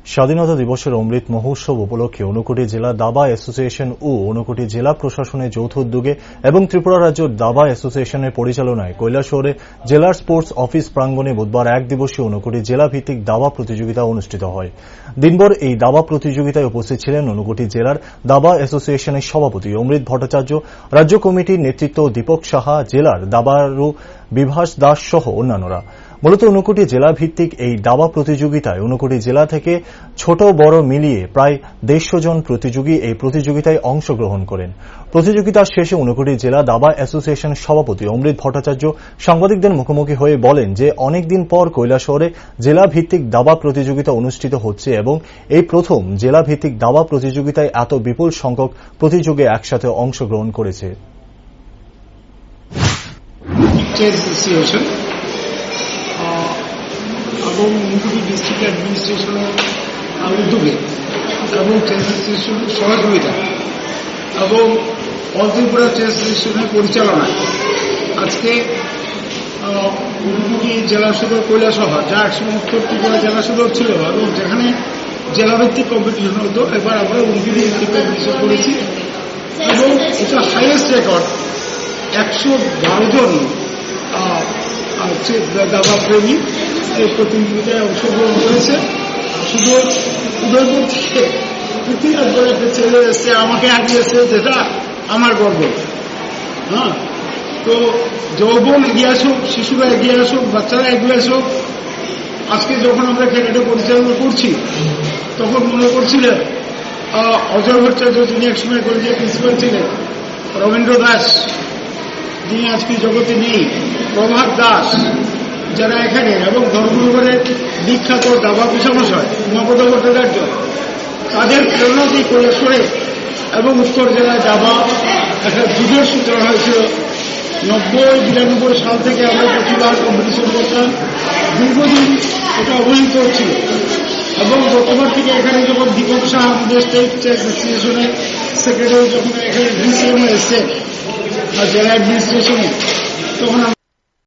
স্বাধীনতা দিবসের অমৃত মহোৎসব উপলক্ষে ঊনকোটি জেলা দাবা অ্যাসোসিয়েশন ও ঊনকোটি জেলা প্রশাসনের যৌথ উদ্যোগে এবং ত্রিপুরা রাজ্য দাবা অ্যাসোসিয়েশনের পরিচালনায় কৈলাসহরে জেলার স্পোর্টস অফিস প্রাঙ্গণে বুধবার এক দিবসীয় ঊনকোটি জেলা ভিত্তিক দাবা প্রতিযোগিতা অনুষ্ঠিত হয়। দিনভর এই দাবা প্রতিযোগিতায় উপস্থিত ছিলেন ঊনকোটি জেলার দাবা অ্যাসোসিয়েশনের সভাপতি অমৃত ভট্টাচার্য, রাজ্য কমিটির নেতৃত্ব দীপক সাহা, জেলার দাবারু বিভাস দাস সহ অন্যান্যরা। মূলত ঊনকোটি জেলা ভিত্তিক এই দাবা প্রতিযোগিতায় ঊনকোটি জেলা থেকে ছোট বড় মিলিয়ে প্রায় 150 জন প্রতিযোগী এই প্রতিযোগিতায় অংশগ্রহণ করেন। প্রতিযোগিতার শেষে ঊনকোটি জেলা দাবা অ্যাসোসিয়েশনের সভাপতি অমৃত ভট্টাচার্য সাংবাদিকদের মুখোমুখি হয়ে বলেন যে অনেকদিন পর কৈলাসহরে জেলা ভিত্তিক দাবা প্রতিযোগিতা অনুষ্ঠিত হচ্ছে এবং এই প্রথম জেলা ভিত্তিক দাবা প্রতিযোগিতায় এত বিপুল সংখ্যক প্রতিযোগী একসাথে অংশগ্রহণ করেছে। এবং ঊনকোটি ডিস্ট্রিক্ট অ্যাডমিনিস্ট্রেশনের উদ্যোগে এবং চেস অ্যাসোসিয়েশনের সহযোগিতা এবং অল ত্রিপুরা চেস অ্যাসোসিয়েশনের পরিচালনায় আজকে ঊনকোটি জেলা সদর কৈলাসহর, যা একসময় উত্তর ত্রিপুরা জেলা সদর ছিল এবং যেখানে জেলাভিত্তিক কম্পিটিশন হতো, এবার আমরা ঊনকোটি ভিত্তিক কম্পিটিশন করেছি এবং এটা হাইয়েস্ট রেকর্ড। 112 জন দাবা প্রেমী এই প্রতিযোগিতায় অংশগ্রহণ করেছে। শুধু উদয়পুর থেকে পৃথিবীর করে একটা ছেলে এসছে, আমাকে আগিয়েছে, যেটা আমার গর্ব। হ্যাঁ, তো যৌবন এগিয়ে আসুক, শিশুরা এগিয়ে আসুক, বাচ্চারা এগিয়ে আসুক। আজকে যখন আমরা ক্যাডেটে পরিচালনা করছি তখন মনে করছিলেন অজয় ভট্টাচার্য, যিনি একসময় কলেজের প্রিন্সিপাল ছিলেন, রবীন্দ্র দাস যিনি আজকে জগতে নেই, প্রভাত দাস যারা এখানে, এবং ধর্মনগরের বিখ্যাত দাবা পিসামশাই উমাপদ ভট্টাচার্য, তাদের প্রেরণাতেই কৈলাসহরে এবং উত্তর জেলায় দাবা একটা যুগের সূচনা হয়েছিল। 90-92 সাল থেকে আমরা প্রতিবার কম্পিটিশন করতাম, দীর্ঘদিন এটা অবহিত হচ্ছিল এবং গতবার থেকে এখানে যখন দীপক শাহ আমাদের স্টেট চেস অ্যাসোসিয়েশনের সেক্রেটারি যখন এখানে ডিসিএম এসছে জেলা অ্যাডমিনিস্ট্রেশনে, তখন